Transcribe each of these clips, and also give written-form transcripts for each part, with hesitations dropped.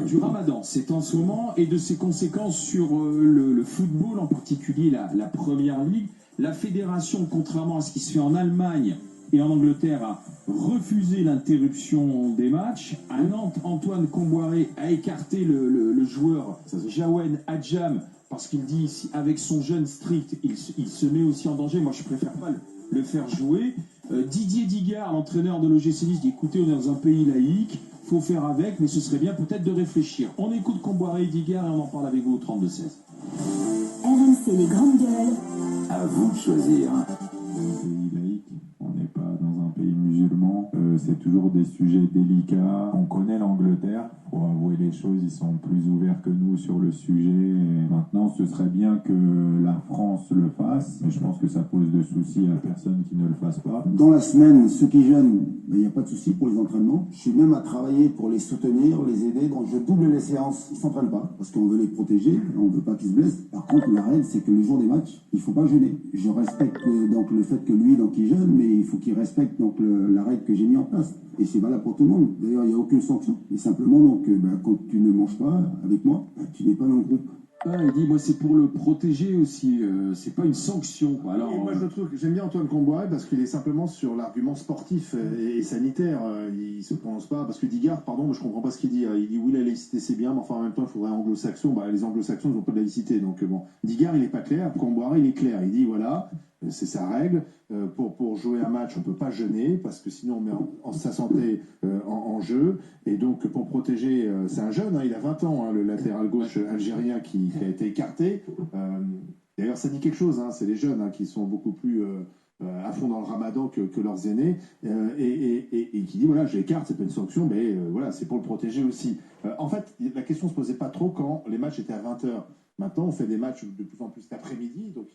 du Ramadan, c'est en ce moment, et de ses conséquences sur le football, en particulier la Première Ligue. La fédération, contrairement à ce qui se fait en Allemagne et en Angleterre, a refusé l'interruption des matchs. À Nantes, Antoine Kombouaré a écarté le joueur Jawen Adjam parce qu'il dit avec son jeune strict, il se met aussi en danger. Moi, je préfère pas le faire jouer. Didier Digard, l'entraîneur de l'OGC Nice, dit écoutez, on est dans un pays laïque, faut faire avec, mais ce serait bien peut-être de réfléchir. On écoute Kombouaré et Digard et on en parle avec vous au 32-16. RMC les grandes gueules. À vous de choisir. Pays laïque, on n'est pas dans un pays musulman, c'est toujours des sujets délicats. On connaît l'Angleterre, faut avouer les choses, ils sont plus ouverts que nous sur le sujet. Et maintenant, ce serait bien que la France le fasse, mais je pense que ça pose de soucis à personne qui ne le fasse pas. Dans la semaine, ceux qui jeûnent, il n'y a pas de souci pour les entraînements. Je suis même à travailler pour les soutenir, les aider. Donc je double les séances. Ils ne s'entraînent pas parce qu'on veut les protéger, on ne veut pas qu'ils se blessent. Par contre, la règle, c'est que le jour des matchs, il ne faut pas jeûner. Je respecte donc le fait que lui, donc, il jeûne, mais il faut qu'il respecte donc la règle que j'ai mis en place. Et c'est valable pour tout le monde. D'ailleurs, il n'y a aucune sanction. Et simplement, donc, quand tu ne manges pas avec moi, tu n'es pas dans le groupe. Il dit, moi, c'est pour le protéger aussi. C'est pas une sanction. Alors, moi, je trouve que j'aime bien Antoine Kombouaré parce qu'il est simplement sur l'argument sportif et sanitaire. Il se prononce pas parce que Digard, pardon, mais je comprends pas ce qu'il dit. Il dit oui, la laïcité c'est bien, mais enfin en même temps, il faudrait anglo-saxon. Bah, les anglo-saxons ils n'ont pas de laïcité, donc bon. Digard, il est pas clair. Kombouaré, il est clair. Il dit voilà, c'est sa règle. Pour jouer un match, on peut pas jeûner parce que sinon on met sa santé en jeu. Et donc pour protéger, c'est un jeune, il a 20 ans, le latéral gauche algérien qui a été écarté. D'ailleurs, ça dit quelque chose, c'est les jeunes qui sont beaucoup plus à fond dans le ramadan que leurs aînés, et qui dit voilà, je l'écarte, c'est pas une sanction, mais voilà, c'est pour le protéger aussi. En fait, la question se posait pas trop quand les matchs étaient à 20h. Maintenant, on fait des matchs de plus en plus l'après-midi, donc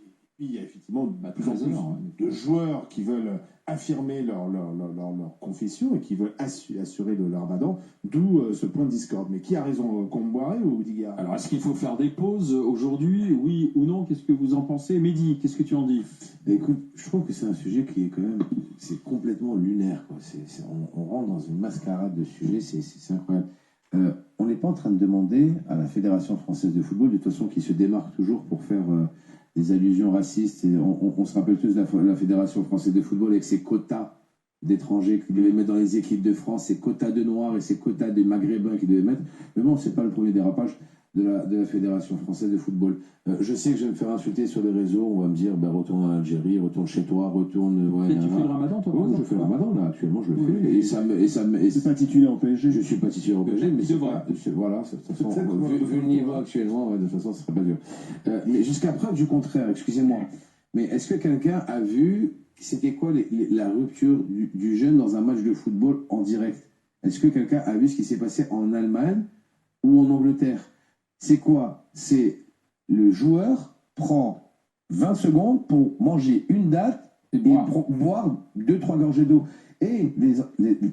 il y a effectivement de plus en plus de joueurs qui veulent affirmer leur confession et qui veulent assurer le ramadan, d'où ce point de discorde. Mais qui a raison, Kombouaré ou Digard? Alors, est-ce qu'il faut faire des pauses aujourd'hui, oui ou non? Qu'est-ce que vous en pensez? Mehdi, qu'est-ce que tu en dis? Écoute, je trouve que c'est un sujet qui est quand même, c'est complètement lunaire, quoi. On rentre dans une mascarade de sujets, c'est incroyable. On n'est pas en train de demander à la Fédération française de football, de toute façon, qui se démarque toujours pour faire des allusions racistes. Et on se rappelle tous de la Fédération française de football avec ses quotas d'étrangers qu'ils devaient mettre dans les équipes de France, ses quotas de noirs et ses quotas de maghrébins qu'ils devaient mettre. Mais bon, c'est pas le premier dérapage de la Fédération française de football. Je sais que je vais me faire insulter sur les réseaux, on va me dire retourne en Algérie, retourne chez toi, retourne... Ouais, tu fais le ramadan, toi? Oui, je fais le ramadan, là, actuellement, je le fais. Et Tu n'es pas titulaire au PSG? Je suis pas titulaire au PSG, mais c'est vrai. Voilà, de toute façon, vu le niveau actuellement, de toute façon, ce serait pas dur. Mais jusqu'à preuve du contraire, excusez-moi. Mais est-ce que quelqu'un a vu, c'était quoi la rupture du jeune dans un match de football en direct? Est-ce que quelqu'un a vu ce qui s'est passé en Allemagne ou en Angleterre? C'est quoi? C'est le joueur prend 20 secondes pour manger une date et boire 2-3 gorgées d'eau. Et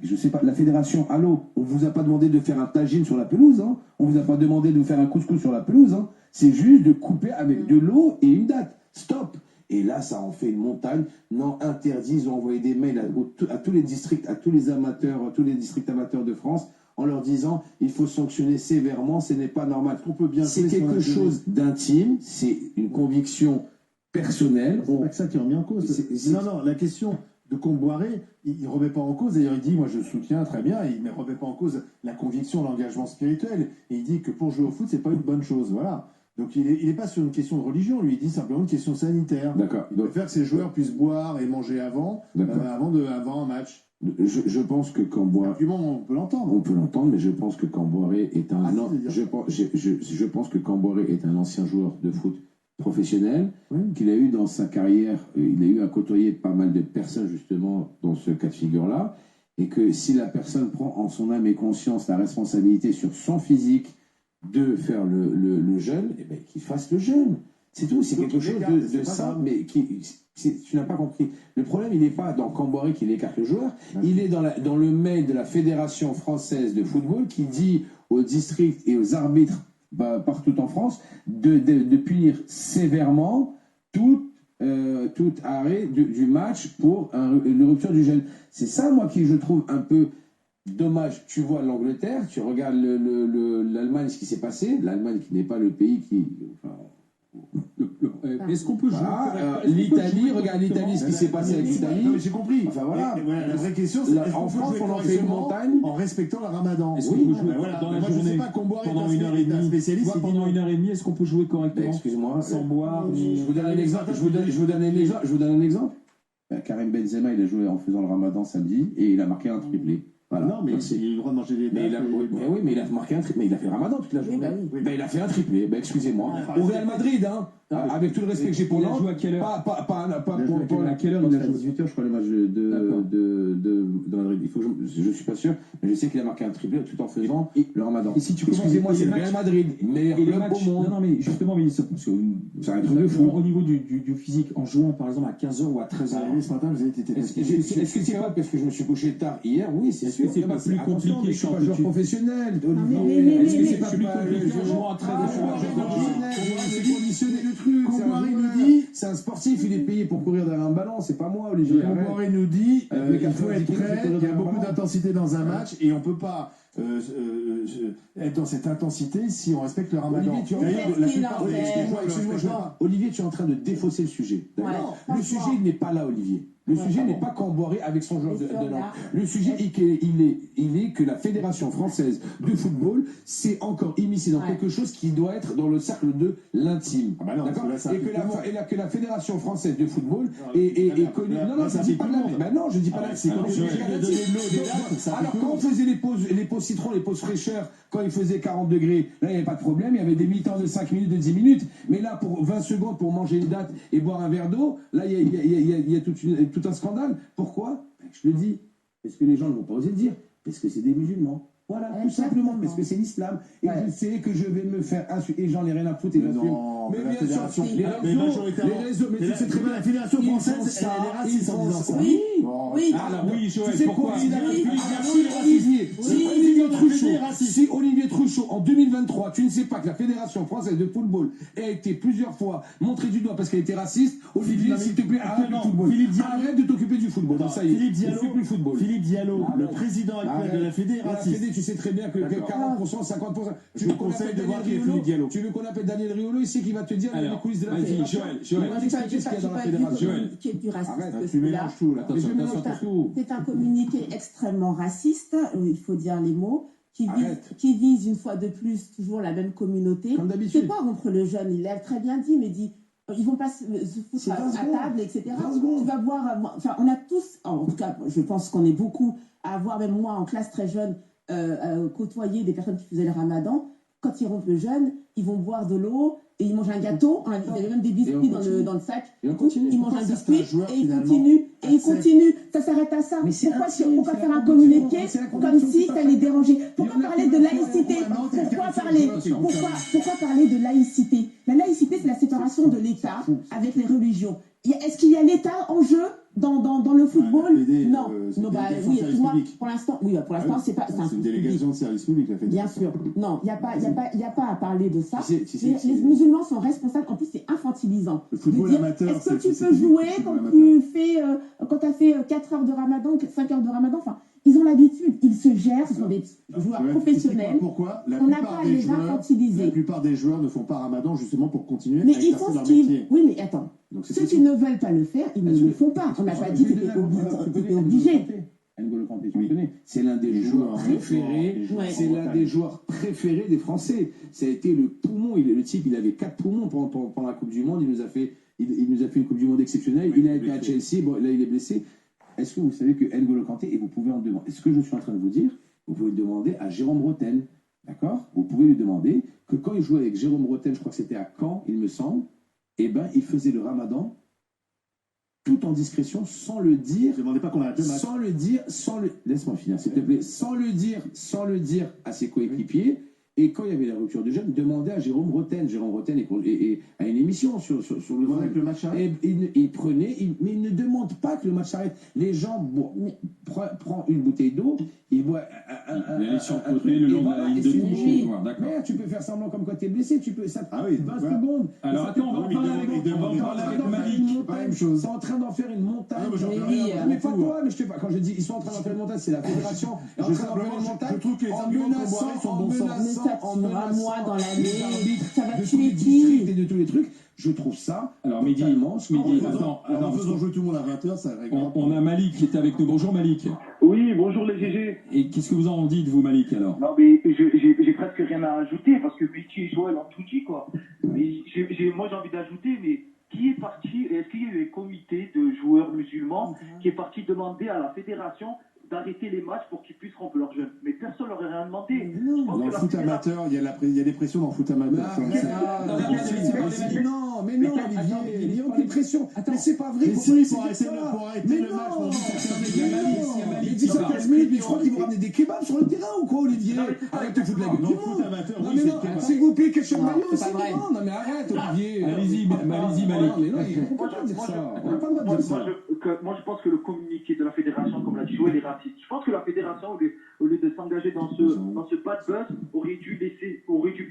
je sais pas, la fédération, allô, on vous a pas demandé de faire un tagine sur la pelouse, on vous a pas demandé de faire un couscous sur la pelouse, c'est juste de couper avec de l'eau et une date. Stop. Et là, ça en fait une montagne. Non, interdit, ils ont envoyé des mails à tous les districts, à tous les amateurs, à tous les districts amateurs de France, en leur disant il faut sanctionner sévèrement, ce n'est pas normal. C'est quelque chose d'intime, c'est une conviction personnelle. C'est pas que ça qui est remis en cause. Non, la question de Kombouaré, il ne remet pas en cause. D'ailleurs, il dit moi je soutiens très bien, il ne remet pas en cause la conviction, l'engagement spirituel. Et il dit que pour jouer au foot, c'est pas une bonne chose. Voilà. Donc il n'est pas sur une question de religion, lui, il dit simplement une question sanitaire. D'accord. Il préfère que ces joueurs puissent boire et manger avant un match. Je pense que Kombouaré... On peut l'entendre. On peut l'entendre, mais je pense que Kombouaré est un... je pense que Kombouaré est un ancien joueur de foot professionnel, qu'il a eu dans sa carrière, il a eu à côtoyer pas mal de personnes justement dans ce cas de figure-là, et que si la personne prend en son âme et conscience la responsabilité sur son physique de faire le jeûne, eh ben, qu'il fasse le jeûne. C'est tout, c'est quelque chose de simple, mais tu n'as pas compris. Le problème, il n'est pas dans Kombouaré qui écarte le joueur, il est dans le mail de la Fédération française de football qui dit aux districts et aux arbitres partout en France de punir sévèrement tout arrêt du match pour une rupture du jeûne. C'est ça, moi, qui je trouve un peu dommage. Tu vois l'Angleterre, tu regardes l'Allemagne, ce qui s'est passé, l'Allemagne qui n'est pas le pays qui... Enfin, Est-ce qu'on peut jouer voilà, l'Italie, regarde l'Italie, ce qui s'est passé avec l'Italie. Non, mais j'ai compris. Enfin voilà. La vraie question, c'est est-ce En qu'on peut France, jouer on en fait une correctement montagne. en respectant le ramadan? Est-ce qu'on peut jouer voilà. dans la Moi, je sais journée pas, Comboiré pendant une heure et demie, spécialiste. toi, pendant une heure et demie, est-ce qu'on peut jouer correctement Excusez-moi. sans boire Je vous donne un exemple. Je vous donne un exemple. Karim Benzema, il a joué en faisant le ramadan samedi et il a marqué un triplé. Voilà. Non, mais il a eu le droit de manger des Mais dates. mais il a marqué un triplé. Mais il a fait le ramadan toute la journée. oui. Ben, il a fait un triplé. Ben, excusez-moi. Au Real Madrid, hein. Avec tout le respect que j'ai pour Il a Nantes. joué à quelle heure Pas pour à quelle heure il il a a joué à joué 18h, je crois, le match de Madrid. Il faut que je suis pas sûr, mais je sais qu'il a marqué un triplé tout en faisant le ramadan. Et si tu Excusez-moi, c'est le matchs- Real Madrid, meilleur et les club matchs, au monde. non mais justement, mais parce que C'est un truc de fou. au niveau du physique, en jouant par exemple à 15h ou à 13h, Ce matin, vous avez été Est-ce que c'est pas parce que je me suis couché tard hier? Oui, c'est Est-ce que sûr. c'est pas plus Attention, compliqué mais je suis quand pas joueur tu- professionnel, mais- Olivier. Est-ce que c'est pas plus compliqué en jouant à 13h sur un jeu C'est conditionné le truc. Comboiré nous dit- C'est un sportif, il est payé pour courir derrière un ballon, c'est pas moi, Olivier. Comboiré nous dit il faut être prêt, il y a derrière un beaucoup ballon. d'intensité dans un match et on peut pas être dans cette intensité si on respecte le ramadan. Olivier, tu es en D'ailleurs, train- la Qu'est-ce qu'il plupart en des fait excuse-moi, Excuse-moi, je pas. Olivier, tu es en train de défausser le sujet. D'accord. Ouais, Le sujet, franchement. il n'est pas là, Olivier. Le sujet n'est pas Camboiré avec son joueur de Bien sûr, Nantes. là. Le sujet, il est que la Fédération française de football s'est encore immiscée dans Ouais. quelque chose qui doit être dans le cercle de l'intime. Ah bah non, D'accord. parce que là, ça Et que implique tout le monde. que la Fédération française de football Non, est connue. là, Non, non, là, je ça dis implique pas tout de le la. monde. Ben non, je dis pas Ah la. bah, c'est Alors, comme si je- j'avais donné de l'eau, des dates, ça alors, implique quand on tout le faisait les pauses citron, les pauses fraîcheur, quand il faisait 40 degrés, là, il n'y avait pas de problème. Il y avait des mi-temps de 5 minutes, de 10 minutes. Mais là, pour 20 secondes, pour manger une date et boire un verre d'eau, là, il y a tout un scandale. Pourquoi? Je le dis. Parce que les gens ne vont pas oser le dire. Parce que c'est des musulmans. Voilà, tout simplement. Parce que c'est l'islam. Et je sais que je vais me faire insulter. Et j'en ai rien à foutre. Et Mais j'assume. non, Mais mais la bien fédération, sûr, mais majoritairement, les réseaux, mais tu sais très bien, la fédération ils française, font elle ça, est raciste en disant ça. Oui, Bon, oui. Alors oui, Joël, Tu sais pourquoi quoi, si Oui. Olivier Truchot, si Olivier Truchot, en 2023, tu ne sais pas que la Fédération française de football a été plusieurs fois montrée du doigt parce qu'elle était raciste, Olivier, s'il te plaît, arrête le football. Arrête de t'occuper du football. Donc ça y est, Philippe ne Diallo, fais plus le football. Philippe Diallo, Ah, le bon. président actuel de la Fédé, La raciste. Fédé, tu sais très bien que D'accord. 40%, 50%. Je vous conseille de voir qui est Philippe Diallo. Tu veux qu'on appelle Daniel Riolo ici qui va te dire les Alors, coulisses de la vas-y, Fédération? Joël, Il va Moi, t'expliquer ce qu'il y a dans la Fédération. qui est plus raciste Arrête, que Tu celui-là. mélanges tout là. Attention, Mais je attention, mélange attention. C'est un communiqué extrêmement raciste, il faut dire les mots, Arrête. qui vise une fois de plus toujours la même communauté. Comme d'habitude. C'est pas contre le jeune, il l'a très bien dit, mais dit ils vont pas se foutre C'est 20 à secondes. table, etc. 20 secondes. Tu vas voir, enfin, on a tous, en tout cas, je pense qu'on est beaucoup à avoir, même moi en classe très jeune, côtoyé des personnes qui faisaient le ramadan. Quand ils rompent le jeûne, ils vont boire de l'eau et ils mangent un gâteau. Ils avaient même des biscuits dans le sac. Et on continue. Ils mangent un Pourquoi certains biscuit joueurs, et ils finalement, continuent. Et ils acceptent- continuent. Ça s'arrête à ça. Mais c'est Pourquoi intime, pourquoi c'est faire la un condition, communiqué c'est la comme condition, si tout à ça fait. les dérangeait? Pourquoi Il y en a parler qui de veulent laïcité? faire un Pourquoi parler de laïcité? La laïcité, c'est la séparation de l'État avec les religions. Est-ce qu'il y a l'État en jeu dans le football? la Fédé, Non. c'est Non, une bah délégation oui, de service moi, public. pour l'instant, c'est pas. C'est un une public. délégation de service public, la Fédé. Bien sûr. Non, il n'y a pas à parler de ça. Tu sais, Les musulmans sont responsables. En plus, c'est infantilisant. Le football De dire, amateur, est-ce que c'est- tu c'est peux public, jouer le football quand amateur. tu as fait 4 heures de ramadan, 5 heures de ramadan? Enfin, ils ont l'habitude, ils se gèrent, ce sont des joueurs Ouais, professionnels. Pourquoi la On n'a plupart pas à des les joueurs- infantiliser. La plupart des joueurs ne font pas ramadan justement pour continuer Mais à ils exercer font leur ce qu'ils. métier. Oui, mais attends. Donc c'est Ceux qui possible. ne veulent pas le faire, ils ne le font pas. On n'a pas dit que tu étais obligé. N'Golo Kanté, tu le connais. C'est l'un des Les joueurs joueurs, préférés. les joueurs Ouais. C'est l'un des joueurs préférés des Français. Ça a été le poumon. Le type, il avait 4 poumons pendant la Coupe du Monde. Il nous a fait une Coupe du Monde exceptionnelle. Oui, Il a été blessé. à Chelsea. Bon, là, il est blessé. Est-ce que vous savez que N'Golo Kanté, et vous pouvez en demander, ce que je suis en train de vous dire, vous pouvez le demander à Jérôme Rotten. D'accord? Vous pouvez lui demander que quand il jouait avec Jérôme Rotten, je crois que c'était à Caen, il me semble, eh ben, il faisait le ramadan tout en discrétion, sans le dire. Ne demandez pas qu'on arrête le match. Sans le dire, laisse-moi finir s'il te plaît, sans le dire à ses coéquipiers. Et quand il y avait la rupture de jeûne, demandez à Jérôme Rotten. Jérôme Rotten a une émission sur le Demandez que le match arrête. Et il prenait, mais il ne demande pas que le match s'arrête. Les gens prend une bouteille d'eau, il boit Il allait sur le côté le long de la ligne de touche. D'accord. Mais tu peux faire semblant comme quand tu es blessé, tu peux, ça Ah oui, 20 voilà. secondes. Alors, Ça attends, on va te- en parler avec- il on va en demande- parler avec d'en faire Malik. une Pas la montagne. même chose. Ils sont en train d'en faire une montagne. Ah, mais j'en Mais fais oui, rien, Mais pas beaucoup, toi, mais je te quand je dis ils sont en traîne d'en faire une montagne, c'est la fédération est en train d'en faire une montagne. je trouve que les en arguments de menaçant- Comboiré sont en bon sens. menaçant s'attirera moins dans l'année. Ça va de tous tuer les qui? districts et de tous les trucs. Je trouve ça Alors, Mehdi, totalement En faisant jouer tout le monde à 20h, ça règle. on a Malik qui est avec nous. Bonjour Malik. Oui, bonjour les GG. Et qu'est-ce que vous en dites, vous, Malik, alors? Non, mais j'ai presque rien à ajouter parce que Vicky et Joël ont tout dit, quoi. Mais moi, j'ai envie d'ajouter, mais qui est parti, est-ce qu'il y a eu un comité de joueurs musulmans qui est parti demander à la fédération d'arrêter les matchs pour qu'ils puissent rompre leurs jeunes? Mais personne leur a rien demandé. Dans le foot amateur, il y a des pressions dans le foot amateur. Non, mais non, Olivier, il y a aucune pression. Mais c'est pas vrai. Mais si, pour arrêter le match, on dit Il dit ça 15 minutes, mais je crois qu'ils vont ramener des kebabs sur le terrain ou quoi, Olivier? Arrête de foutre la gueule dans du le foot monde. amateur, Non, oui, mais c'est non, le kebab. s'il vous plaît, ketchup mayo, c'est c'est pas vrai. bon. Non, mais arrête, Olivier. Allez-y, Malik. Mais non, on peut pas dire ça. On n'a pas le droit de dire ça. Moi, je pense que le communiqué de la fédération, comme l'a dit Joël, est raciste. Je pense que la fédération, au lieu de s'engager dans ce bad buzz, aurait dû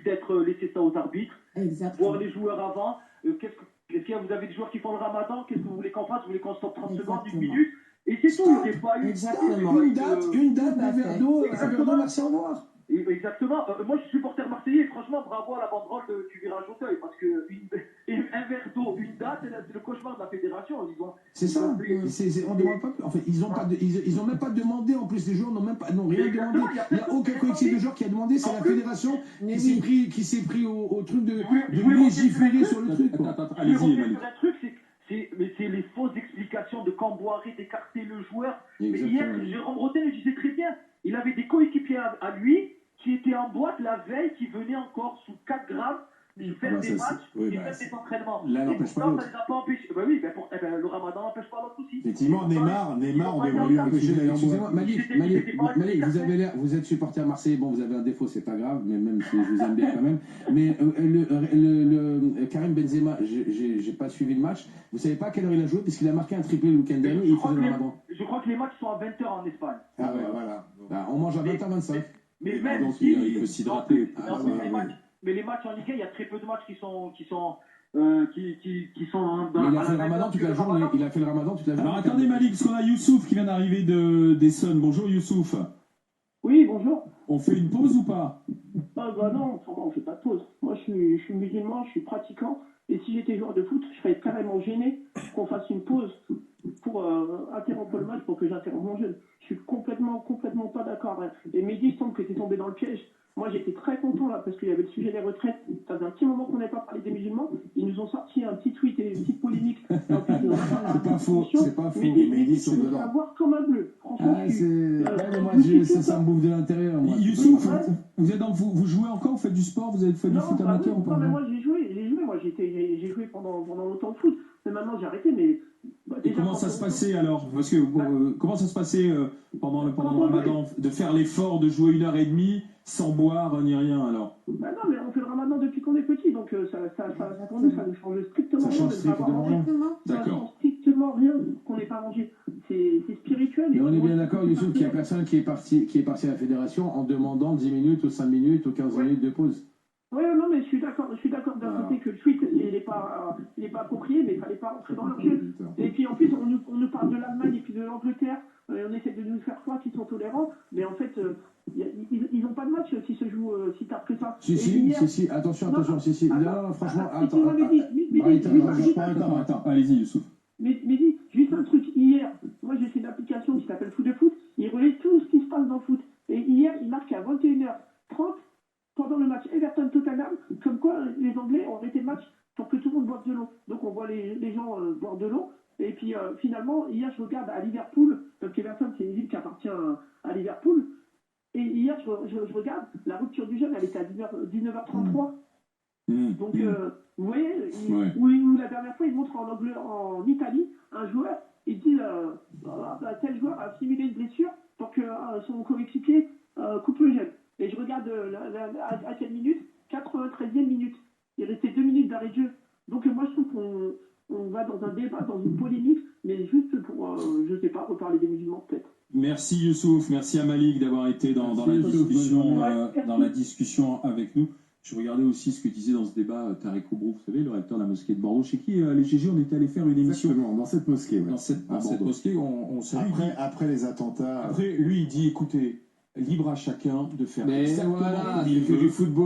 peut-être laisser ça aux arbitres, Exactement. voir les joueurs avant. Vous avez des joueurs qui font le ramadan, qu'est-ce que vous voulez qu'on fasse? Vous voulez qu'on stoppe 30 secondes, une minute? Et c'est tout, il n'y a pas eu... Exactement. Une date, un verre d'eau, merci, au revoir. Exactement. Moi, je suis supporter marseillais et franchement, bravo à la banderole du virage Auteuil parce que un verre d'eau, une date, c'est le cauchemar de la fédération. C'est ça. On demande pas. En fait, ils ont même pas demandé. En plus, les joueurs n'ont rien demandé. Il n'y a aucun collectif de joueurs qui a demandé. C'est la fédération qui s'est pris au truc de légiférer sur le truc. Allez-y, Malik. Un truc, c'est les fausses explications de Camboiré d'écarter le joueur. Mais hier, Jérôme Rotten le disait très bien. Il avait des coéquipiers à lui qui étaient en boîte la veille, qui venaient encore sous 4 grammes faire des matchs et faire des entraînements. L'un n'empêche pas l'autre. Ça les a pas empêchés. Le ramadan n'empêche pas l'autre aussi. Effectivement, Neymar, on devrait lui empêcher d'aller en Excusez-moi, boîte. Malik, vous êtes supporter marseillais. Bon, vous avez un défaut, c'est pas grave, mais même si je vous aime bien quand même. Mais Karim Benzema, j'ai pas suivi le match. Vous savez pas à quelle heure il a joué, puisqu'il a marqué un triplé le week-end dernier. Il faisait le ramadan. Je crois que les matchs sont à 20h en Espagne. Ah ouais, voilà. On mange à 20h25. Mais même donc, si, il peut s'hydrater. mais les matchs en Ligue 1, il y a très peu de matchs qui sont Mais il a fait le ramadan toute la journée. Alors attendez, Malik, parce qu'on a Youssouf qui vient d'arriver d'Essonne. Bonjour Youssouf. Oui, bonjour. On fait une pause ou pas? Ah bah non, on fait pas de pause. Moi, je suis musulman, je suis pratiquant. Et si j'étais joueur de foot, je serais carrément gêné qu'on fasse une pause pour interrompre le match pour que j'interrompe mon jeune. Je suis complètement pas d'accord. Et Mehdi, il semble que t'es tombé dans le piège. Moi, j'étais très content là parce qu'il y avait le sujet des retraites. Ça faisait un petit moment qu'on n'avait pas parlé des musulmans. Ils nous ont sorti un petit tweet et une petite polémique. C'est pas faux. Mais Mehdi sont je veux dedans. savoir comme un bleu. Franchement, ça me bouffe de l'intérieur. Youssouf, vous jouez encore, vous faites du sport, vous avez fait du foot amateur ou pas? Non, mais moi j'ai joué. Moi j'ai joué pendant longtemps au foot. Mais maintenant j'ai arrêté. Mais et comment ça se passait alors? Parce que comment ça se passait pendant le ramadan de faire l'effort de jouer 1h30 sans boire ni rien alors? Bah non, mais on fait le ramadan depuis qu'on est petit, donc ça nous change strictement rien. Ça change strictement rien qu'on n'ait pas mangé. C'est spirituel. Mais on est bien d'accord, Youssouf, qu'il n'y a personne qui est parti à la fédération en demandant 10 minutes ou 5 minutes ou 15 minutes de pause. Oui, non, mais je suis d'accord d'un côté que le tweet, il n'est pas approprié, mais il ne fallait pas rentrer dans leur jeu. Et puis en plus, on nous parle de l'Allemagne et puis de l'Angleterre, on essaie de nous faire croire qu'ils sont tolérants, mais en fait, ils n'ont pas de match qui se joue si tard que ça. Si, attention. Non, franchement, attends, allez-y, Youssouf. Mais dis, juste un truc, hier, moi j'ai fait une application qui s'appelle Foot de Foot, il relaie tout ce qui se passe dans le foot. Et hier, il marque à 21h30, pendant le match Everton-Tottenham, comme quoi les Anglais ont arrêté le match pour que tout le monde boive de l'eau. Donc on voit les gens boire de l'eau. Et puis finalement, hier je regarde à Liverpool, parce qu'Everton c'est une ville qui appartient à Liverpool. Et hier je regarde, la rupture du jeûne elle était à 19h33. Donc vous voyez, où la dernière fois il montre en Italie, un joueur, il dit tel joueur a simulé une blessure pour que son coéquipier coupe le jeûne. Et je regarde à quelle minute? 93e minute. Il restait 2 minutes d'arrêt de jeu. Donc moi je trouve qu'on va dans un débat, dans une polémique, mais juste pour, je sais pas, reparler des musulmans peut-être. Merci Youssouf, merci à Malik d'avoir été dans la discussion avec nous. Je regardais aussi ce que disait dans ce débat Tariq Oubrou, vous savez, le recteur de la mosquée de Bordeaux, chez qui les GG on était allé faire une émission. Exactement, dans cette mosquée. Ouais. Dans cette mosquée, on s'est après les attentats. Après, lui il dit, écoutez, libre à chacun de faire Mais exactement voilà, comme il c'est que veut. du football.